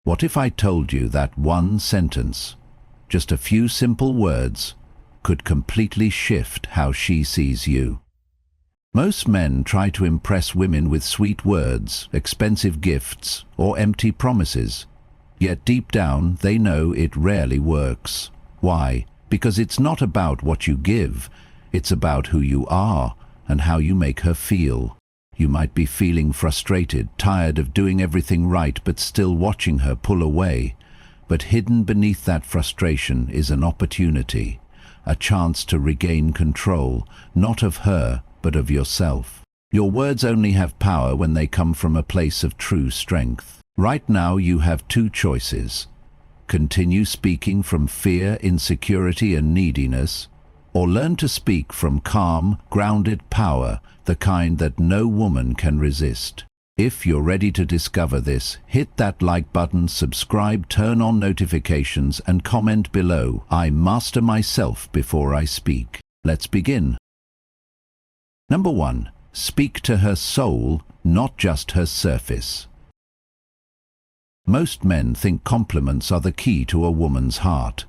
What if I told you that one sentence, just a few simple words, could completely shift how she sees you? Most men try to impress women with sweet words, expensive gifts, or empty promises. Yet deep down, they know it rarely works. Why? Because it's not about what you give, it's about who you are and how you make her feel. You might be feeling frustrated, tired of doing everything right, but still watching her pull away. But hidden beneath that frustration is an opportunity, a chance to regain control, not of her, but of yourself. Your words only have power when they come from a place of true strength. Right now you have two choices. Continue speaking from fear, insecurity, and neediness, or learn to speak from calm, grounded power, the kind that no woman can resist. If you're ready to discover this, hit that like button, subscribe, turn on notifications, and comment below. I master myself before I speak. Let's begin. Number 1. Speak to her soul, not just her surface. Most men think compliments are the key to a woman's heart.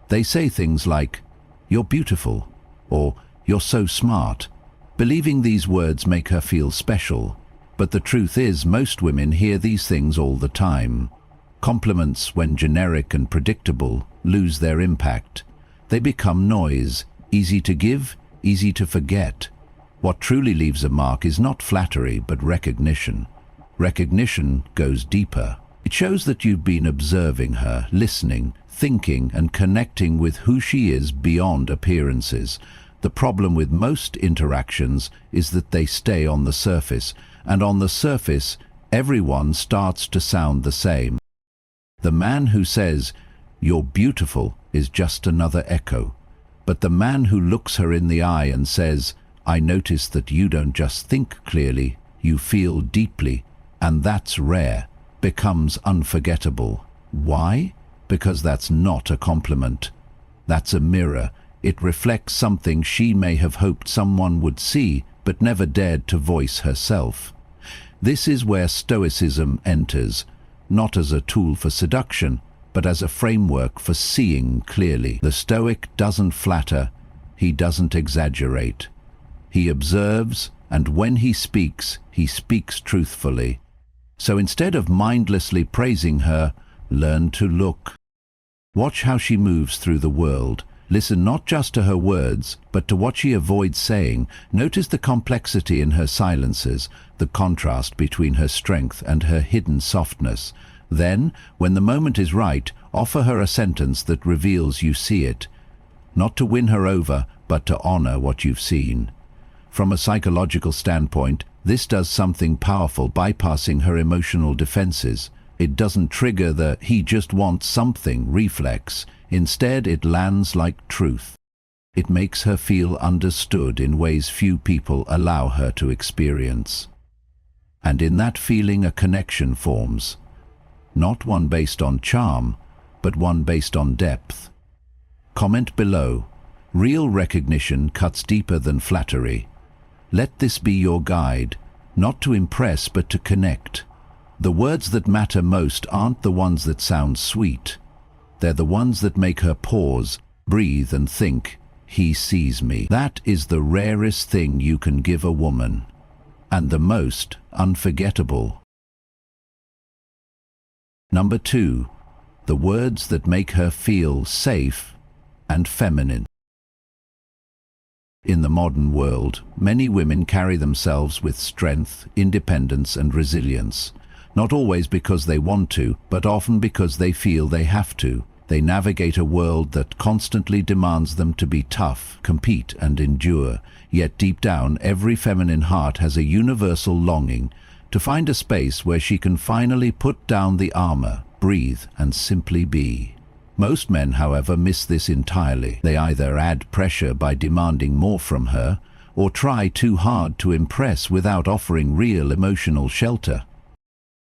They say things like, "You're beautiful," or "You're so smart," believing these words make her feel special. But the truth is, most women hear these things all the time. Compliments, when generic and predictable, lose their impact. They become noise, easy to give, easy to forget. What truly leaves a mark is not flattery, but recognition. Recognition goes deeper. It shows that you've been observing her, listening, thinking, and connecting with who she is beyond appearances. The problem with most interactions is that they stay on the surface, and on the surface, everyone starts to sound the same. The man who says, "You're beautiful," is just another echo. But the man who looks her in the eye and says, "I notice that you don't just think clearly, you feel deeply," and that's rare, becomes unforgettable. Why? Because that's not a compliment. That's a mirror. It reflects something she may have hoped someone would see, but never dared to voice herself. This is where Stoicism enters, not as a tool for seduction, but as a framework for seeing clearly. The Stoic doesn't flatter, he doesn't exaggerate. He observes, and when he speaks truthfully. So instead of mindlessly praising her, learn to look. Watch how she moves through the world. Listen not just to her words, but to what she avoids saying. Notice the complexity in her silences, the contrast between her strength and her hidden softness. Then, when the moment is right, offer her a sentence that reveals you see it. Not to win her over, but to honor what you've seen. From a psychological standpoint, this does something powerful, bypassing her emotional defenses. It doesn't trigger the "he just wants something" reflex. Instead, it lands like truth. It makes her feel understood in ways few people allow her to experience. And in that feeling, a connection forms. Not one based on charm, but one based on depth. Comment below. Real recognition cuts deeper than flattery. Let this be your guide, not to impress but to connect. The words that matter most aren't the ones that sound sweet. They're the ones that make her pause, breathe, and think, "He sees me." That is the rarest thing you can give a woman, and the most unforgettable. Number 2. The words that make her feel safe and feminine. In the modern world, many women carry themselves with strength, independence, and resilience. Not always because they want to, but often because they feel they have to. They navigate a world that constantly demands them to be tough, compete, and endure. Yet deep down, every feminine heart has a universal longing to find a space where she can finally put down the armor, breathe, and simply be. Most men, however, miss this entirely. They either add pressure by demanding more from her, or try too hard to impress without offering real emotional shelter.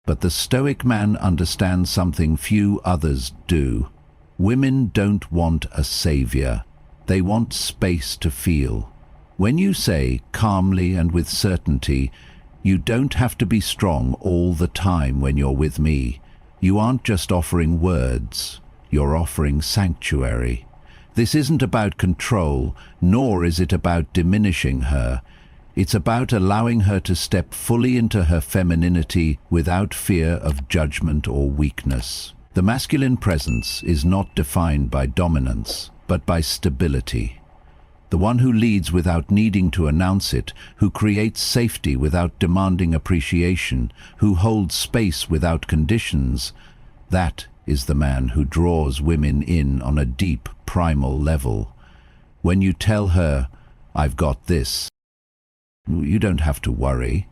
But the Stoic man understands something few others do. Women don't want a savior. They want space to feel. When you say, calmly and with certainty, "You don't have to be strong all the time when you're with me. You aren't just offering words, you're offering sanctuary. This isn't about control, nor is it about diminishing her. It's about allowing her to step fully into her femininity without fear of judgment or weakness. The masculine presence is not defined by dominance, but by stability. The one who leads without needing to announce it, who creates safety without demanding appreciation, who holds space without conditions, that is the man who draws women in on a deep, primal level. When you tell her, "I've got this," you don't have to worry.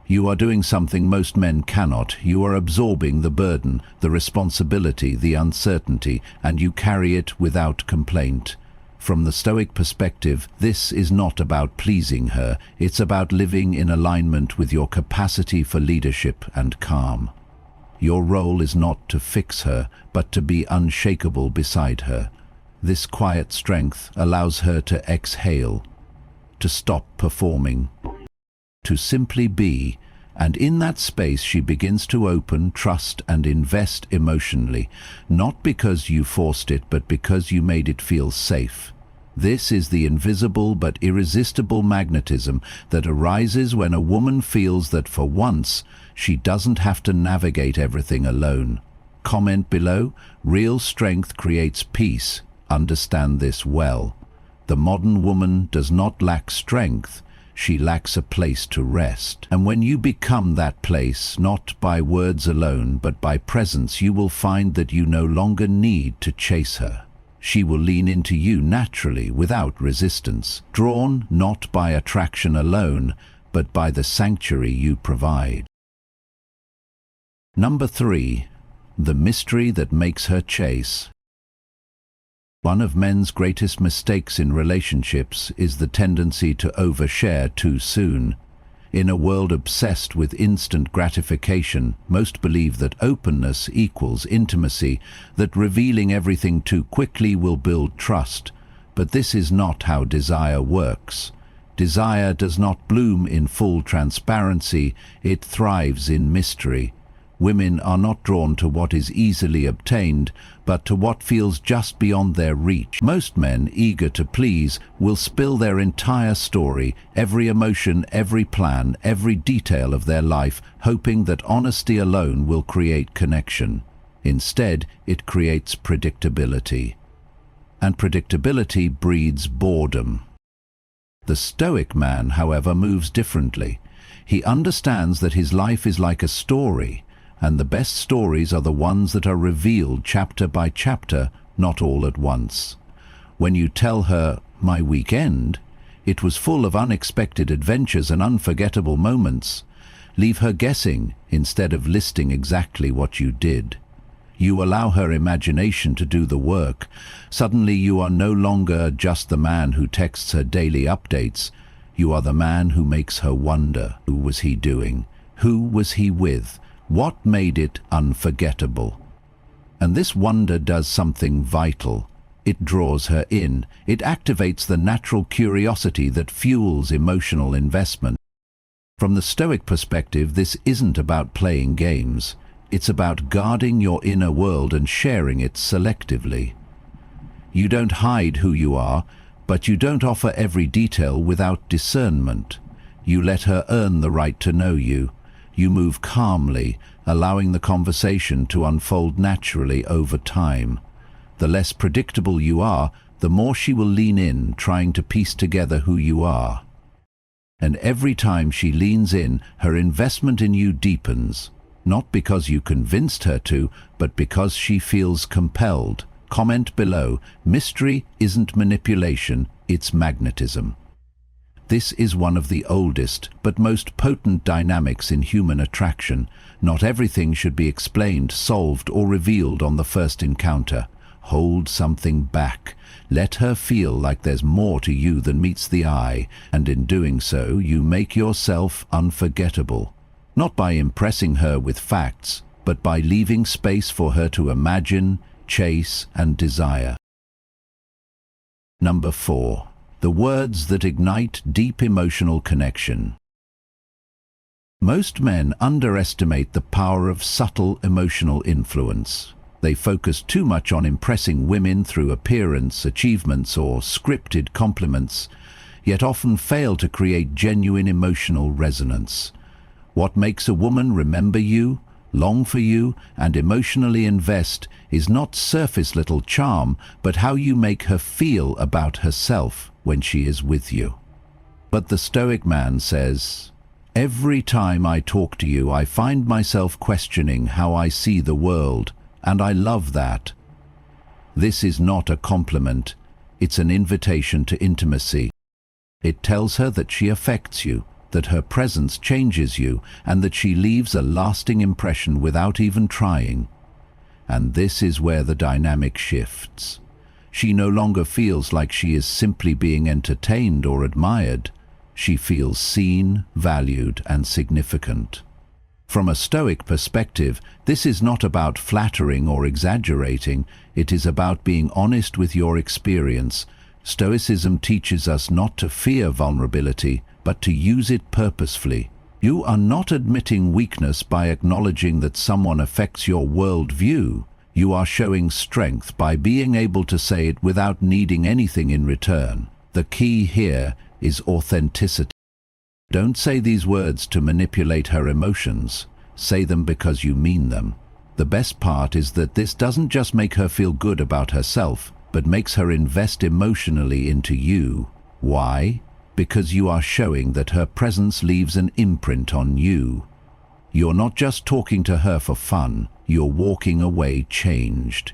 You are doing something most men cannot. You are absorbing the burden, the responsibility, the uncertainty, and you carry it without complaint. From the Stoic perspective, this is not about pleasing her, it's about living in alignment with your capacity for leadership and calm. Your role is not to fix her, but to be unshakable beside her. This quiet strength allows her to exhale, to stop performing, to simply be, and in that space she begins to open, trust and invest emotionally, not because you forced it, but because you made it feel safe. This is the invisible but irresistible magnetism that arises when a woman feels that for once she doesn't have to navigate everything alone. Comment below. Real strength creates peace. Understand this well. The modern woman does not lack strength, she lacks a place to rest. And when you become that place, not by words alone, but by presence, you will find that you no longer need to chase her. She will lean into you naturally, without resistance, drawn not by attraction alone, but by the sanctuary you provide. Number 3. The mystery that makes her chase. One of men's greatest mistakes in relationships is the tendency to overshare too soon. In a world obsessed with instant gratification, most believe that openness equals intimacy, that revealing everything too quickly will build trust. But this is not how desire works. Desire does not bloom in full transparency, it thrives in mystery. Women are not drawn to what is easily obtained, but to what feels just beyond their reach. Most men, eager to please, will spill their entire story, every emotion, every plan, every detail of their life, hoping that honesty alone will create connection. Instead, it creates predictability. And predictability breeds boredom. The Stoic man, however, moves differently. He understands that his life is like a story, and the best stories are the ones that are revealed chapter by chapter, not all at once. When you tell her, "My weekend," it was full of unexpected adventures and unforgettable moments. Leave her guessing instead of listing exactly what you did. You allow her imagination to do the work. Suddenly you are no longer just the man who texts her daily updates. You are the man who makes her wonder, who was he doing? Who was he with? What made it unforgettable? And this wonder does something vital. It draws her in. It activates the natural curiosity that fuels emotional investment. From the Stoic perspective, this isn't about playing games. It's about guarding your inner world and sharing it selectively. You don't hide who you are, but you don't offer every detail without discernment. You let her earn the right to know you. You move calmly, allowing the conversation to unfold naturally over time. The less predictable you are, the more she will lean in, trying to piece together who you are. And every time she leans in, her investment in you deepens, not because you convinced her to, but because she feels compelled. Comment below. Mystery isn't manipulation, it's magnetism. This is one of the oldest but most potent dynamics in human attraction. Not everything should be explained, solved, or revealed on the first encounter. Hold something back. Let her feel like there's more to you than meets the eye, and in doing so, you make yourself unforgettable. Not by impressing her with facts, but by leaving space for her to imagine, chase, and desire. Number 4. The words that ignite deep emotional connection. Most men underestimate the power of subtle emotional influence. They focus too much on impressing women through appearance, achievements, or scripted compliments, yet often fail to create genuine emotional resonance. What makes a woman remember you, long for you, and emotionally invest is not surface little charm, but how you make her feel about herself when she is with you. But the Stoic man says, "Every time I talk to you, I find myself questioning how I see the world, and I love that." This is not a compliment, it's an invitation to intimacy. It tells her that she affects you, that her presence changes you, and that she leaves a lasting impression without even trying. And this is where the dynamic shifts. She no longer feels like she is simply being entertained or admired. She feels seen, valued, and significant. From a Stoic perspective, this is not about flattering or exaggerating, it is about being honest with your experience. Stoicism teaches us not to fear vulnerability, but to use it purposefully. You are not admitting weakness by acknowledging that someone affects your worldview. You are showing strength by being able to say it without needing anything in return. The key here is authenticity. Don't say these words to manipulate her emotions. Say them because you mean them. The best part is that this doesn't just make her feel good about herself, but makes her invest emotionally into you. Why? Because you are showing that her presence leaves an imprint on you. You're not just talking to her for fun, you're walking away changed.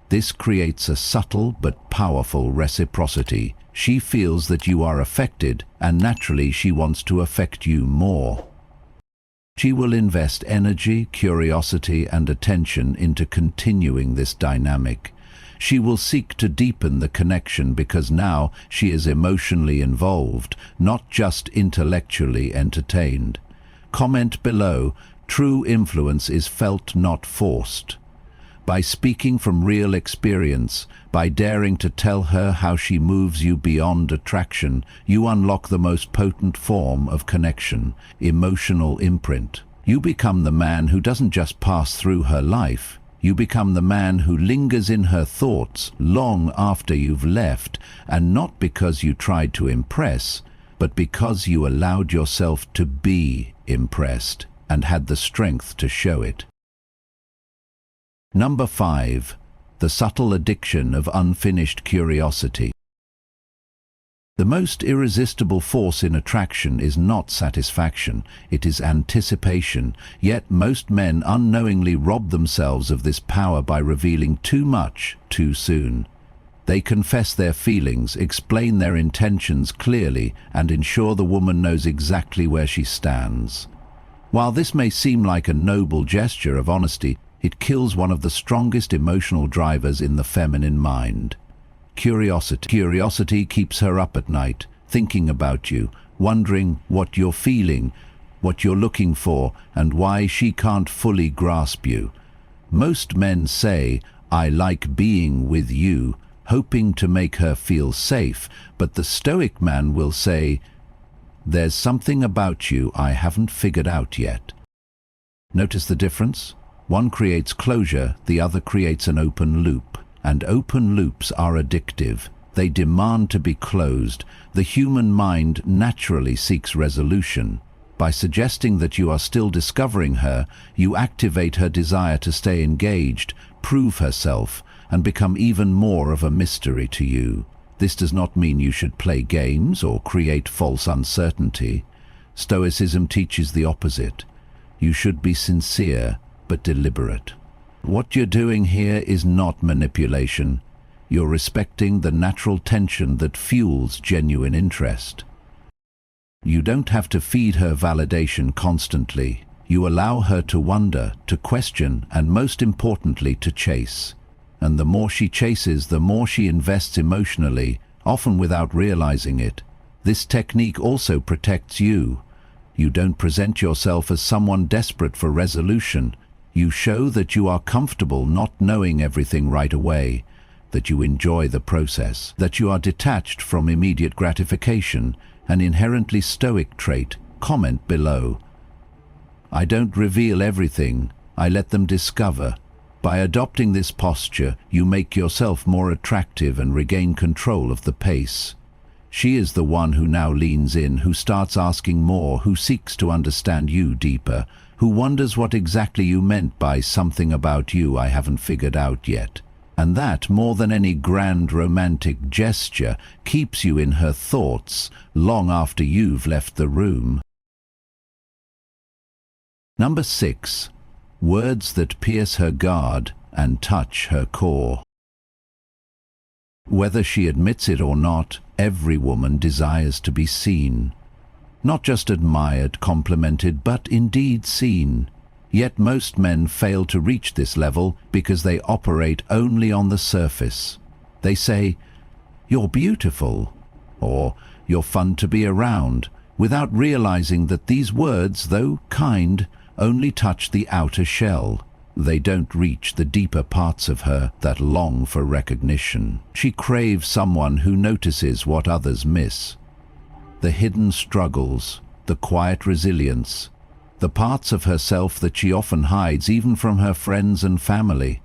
This creates a subtle but powerful reciprocity. She feels that you are affected, and naturally she wants to affect you more. She will invest energy, curiosity, and attention into continuing this dynamic. She will seek to deepen the connection because now she is emotionally involved, not just intellectually entertained. Comment below, true influence is felt, not forced. By speaking from real experience, by daring to tell her how she moves you beyond attraction, you unlock the most potent form of connection, emotional imprint. You become the man who doesn't just pass through her life. You become the man who lingers in her thoughts long after you've left, and not because you tried to impress, but because you allowed yourself to be impressed and had the strength to show it. Number 5. The subtle addiction of unfinished curiosity. The most irresistible force in attraction is not satisfaction, it is anticipation, yet most men unknowingly rob themselves of this power by revealing too much too soon. They confess their feelings, explain their intentions clearly, and ensure the woman knows exactly where she stands. While this may seem like a noble gesture of honesty, it kills one of the strongest emotional drivers in the feminine mind. Curiosity. Curiosity keeps her up at night, thinking about you, wondering what you're feeling, what you're looking for, and why she can't fully grasp you. Most men say, "I like being with you," hoping to make her feel safe, but the Stoic man will say, "There's something about you I haven't figured out yet." Notice the difference? One creates closure, the other creates an open loop. And open loops are addictive. They demand to be closed. The human mind naturally seeks resolution. By suggesting that you are still discovering her, you activate her desire to stay engaged, prove herself, and become even more of a mystery to you. This does not mean you should play games or create false uncertainty. Stoicism teaches the opposite. You should be sincere, but deliberate. What you're doing here is not manipulation. You're respecting the natural tension that fuels genuine interest. You don't have to feed her validation constantly. You allow her to wonder, to question, and most importantly, to chase. And the more she chases, the more she invests emotionally, often without realizing it. This technique also protects you. You don't present yourself as someone desperate for resolution. You show that you are comfortable not knowing everything right away, that you enjoy the process, that you are detached from immediate gratification, an inherently Stoic trait. Comment below. I don't reveal everything, I let them discover. By adopting this posture, you make yourself more attractive and regain control of the pace. She is the one who now leans in, who starts asking more, who seeks to understand you deeper, who wonders what exactly you meant by something about you I haven't figured out yet. And that, more than any grand romantic gesture, keeps you in her thoughts long after you've left the room. Number 6. Words that pierce her guard and touch her core. Whether she admits it or not, every woman desires to be seen. Not just admired, complimented, but indeed seen. Yet most men fail to reach this level because they operate only on the surface. They say, "You're beautiful," or "You're fun to be around," without realizing that these words, though kind, only touch the outer shell. They don't reach the deeper parts of her that long for recognition. She craves someone who notices what others miss. The hidden struggles, the quiet resilience, the parts of herself that she often hides even from her friends and family.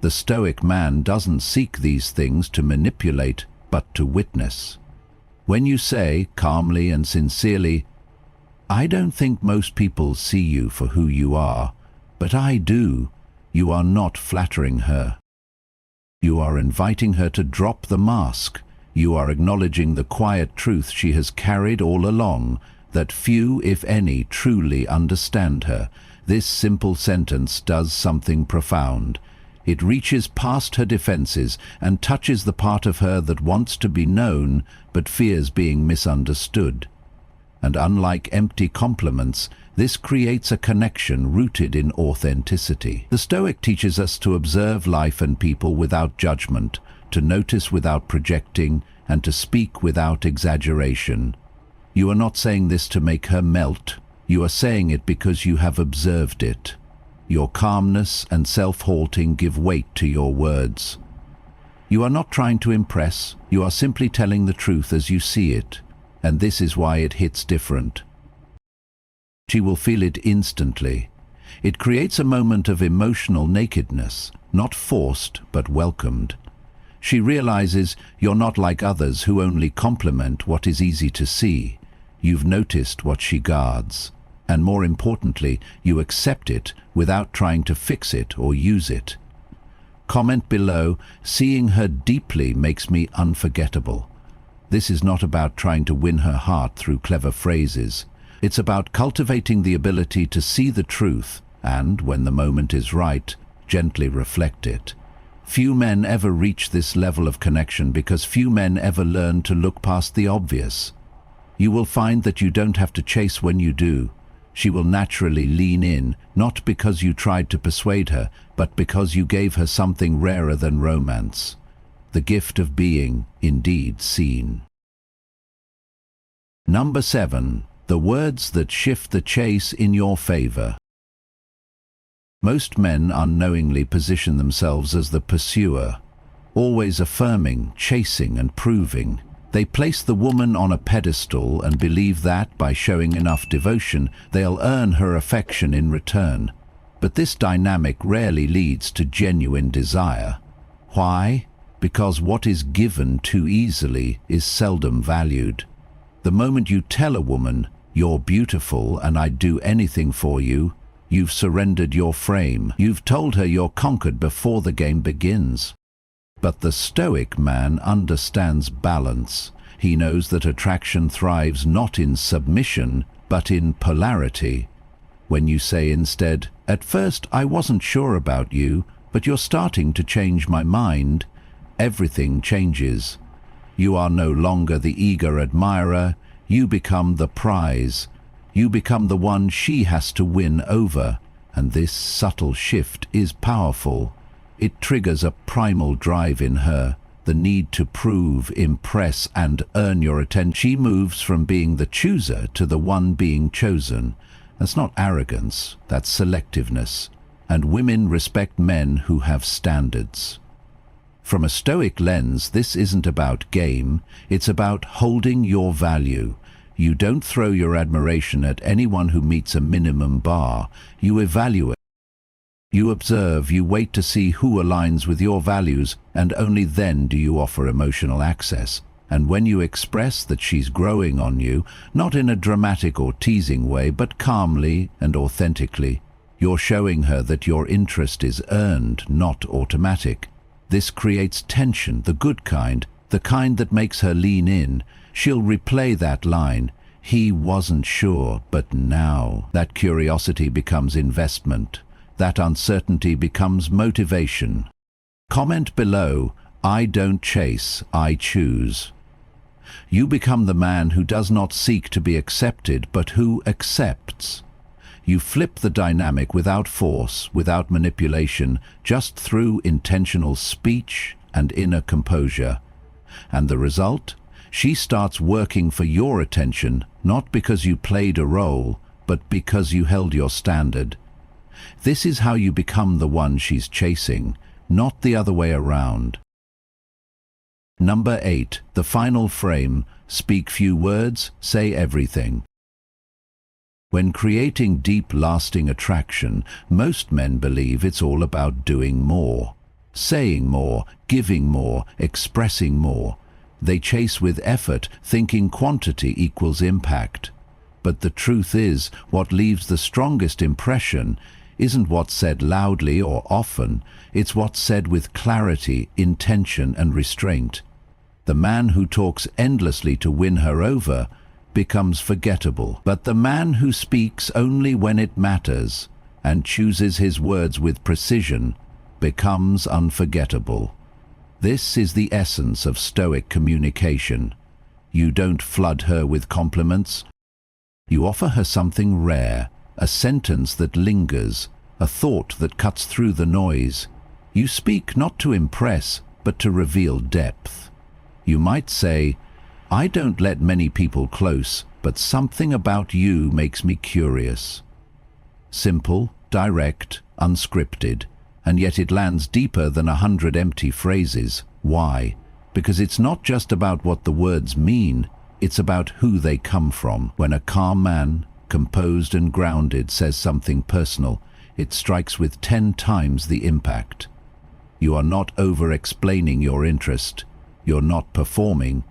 The Stoic man doesn't seek these things to manipulate, but to witness. When you say, calmly and sincerely, "I don't think most people see you for who you are, but I do," you are not flattering her. You are inviting her to drop the mask. You are acknowledging the quiet truth she has carried all along, that few, if any, truly understand her. This simple sentence does something profound. It reaches past her defenses and touches the part of her that wants to be known but fears being misunderstood. And unlike empty compliments, this creates a connection rooted in authenticity. The Stoic teaches us to observe life and people without judgment, to notice without projecting, and to speak without exaggeration. You are not saying this to make her melt. You are saying it because you have observed it. Your calmness and self-halting give weight to your words. You are not trying to impress. You are simply telling the truth as you see it. And this is why it hits different. She will feel it instantly. It creates a moment of emotional nakedness, not forced but welcomed. She realizes you're not like others who only compliment what is easy to see. You've noticed what she guards, and more importantly, you accept it without trying to fix it or use it. Comment below, "Seeing her deeply makes me unforgettable." This is not about trying to win her heart through clever phrases. It's about cultivating the ability to see the truth and, when the moment is right, gently reflect it. Few men ever reach this level of connection because few men ever learn to look past the obvious. You will find that you don't have to chase when you do. She will naturally lean in, not because you tried to persuade her, but because you gave her something rarer than romance. The gift of being, indeed, seen. Number 7. The words that shift the chase in your favor. Most men unknowingly position themselves as the pursuer, always affirming, chasing, and proving. They place the woman on a pedestal and believe that, by showing enough devotion, they'll earn her affection in return. But this dynamic rarely leads to genuine desire. Why? Because what is given too easily is seldom valued. The moment you tell a woman, "You're beautiful and I'd do anything for you," you've surrendered your frame. You've told her you're conquered before the game begins. But the Stoic man understands balance. He knows that attraction thrives not in submission, but in polarity. When you say instead, "At first I wasn't sure about you, but you're starting to change my mind," everything changes. You are no longer the eager admirer, you become the prize. You become the one she has to win over, and this subtle shift is powerful. It triggers a primal drive in her, the need to prove, impress, and earn your attention. She moves from being the chooser to the one being chosen. That's not arrogance, that's selectiveness. And women respect men who have standards. From a Stoic lens, this isn't about game, it's about holding your value. You don't throw your admiration at anyone who meets a minimum bar. You evaluate. You observe, you wait to see who aligns with your values, and only then do you offer emotional access. And when you express that she's growing on you, not in a dramatic or teasing way, but calmly and authentically, you're showing her that your interest is earned, not automatic. This creates tension, the good kind, the kind that makes her lean in. She'll replay that line, "He wasn't sure, but now." That curiosity becomes investment. That uncertainty becomes motivation. Comment below, "I don't chase, I choose." You become the man who does not seek to be accepted, but who accepts. You flip the dynamic without force, without manipulation, just through intentional speech and inner composure. And the result? She starts working for your attention, not because you played a role, but because you held your standard. This is how you become the one she's chasing, not the other way around. Number 8, the final frame: speak few words, say everything. When creating deep, lasting attraction, most men believe it's all about doing more, saying more, giving more, expressing more. They chase with effort, thinking quantity equals impact. But the truth is, what leaves the strongest impression isn't what's said loudly or often, it's what's said with clarity, intention, and restraint. The man who talks endlessly to win her over becomes forgettable, but the man who speaks only when it matters and chooses his words with precision becomes unforgettable. This is the essence of Stoic communication. You don't flood her with compliments. You offer her something rare, a sentence that lingers, a thought that cuts through the noise. You speak not to impress, but to reveal depth. You might say, "I don't let many people close, but something about you makes me curious." Simple, direct, unscripted, and yet it lands deeper than 100 empty phrases. Why? Because it's not just about what the words mean, it's about who they come from. When a calm man, composed and grounded, says something personal, it strikes with 10 times the impact. You are not over-explaining your interest. You're not performing.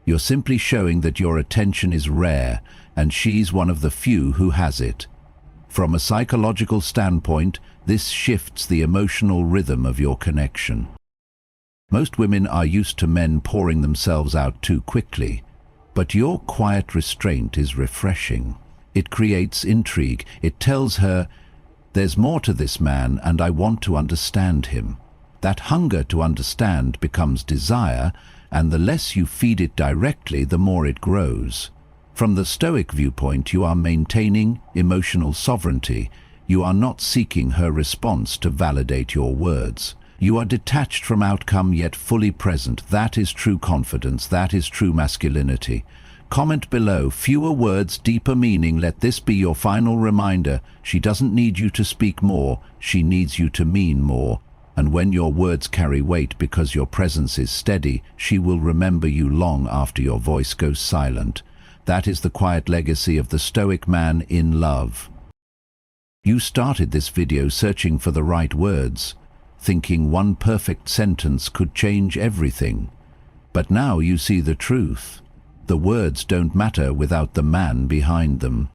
You're simply showing that your attention is rare, and she's one of the few who has it. From a psychological standpoint, this shifts the emotional rhythm of your connection. Most women are used to men pouring themselves out too quickly, but your quiet restraint is refreshing. It creates intrigue. It tells her, "There's more to this man, and I want to understand him." That hunger to understand becomes desire, and the less you feed it directly, the more it grows. From the Stoic viewpoint, you are maintaining emotional sovereignty. You are not seeking her response to validate your words. You are detached from outcome, yet fully present. That is true confidence. That is true masculinity. Comment below, fewer words, deeper meaning. Let this be your final reminder. She doesn't need you to speak more. She needs you to mean more. And when your words carry weight because your presence is steady, she will remember you long after your voice goes silent. That is the quiet legacy of the Stoic man in love. You started this video searching for the right words, thinking one perfect sentence could change everything. But now you see the truth. The words don't matter without the man behind them.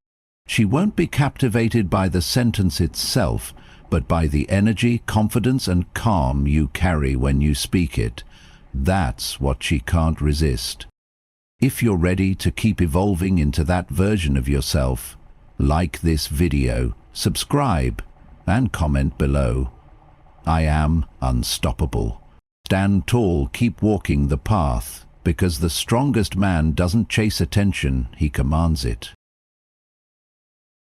She won't be captivated by the sentence itself, but by the energy, confidence, and calm you carry when you speak it. That's what she can't resist. If you're ready to keep evolving into that version of yourself, like this video, subscribe, and comment below. I am unstoppable. Stand tall, keep walking the path, because the strongest man doesn't chase attention, he commands it.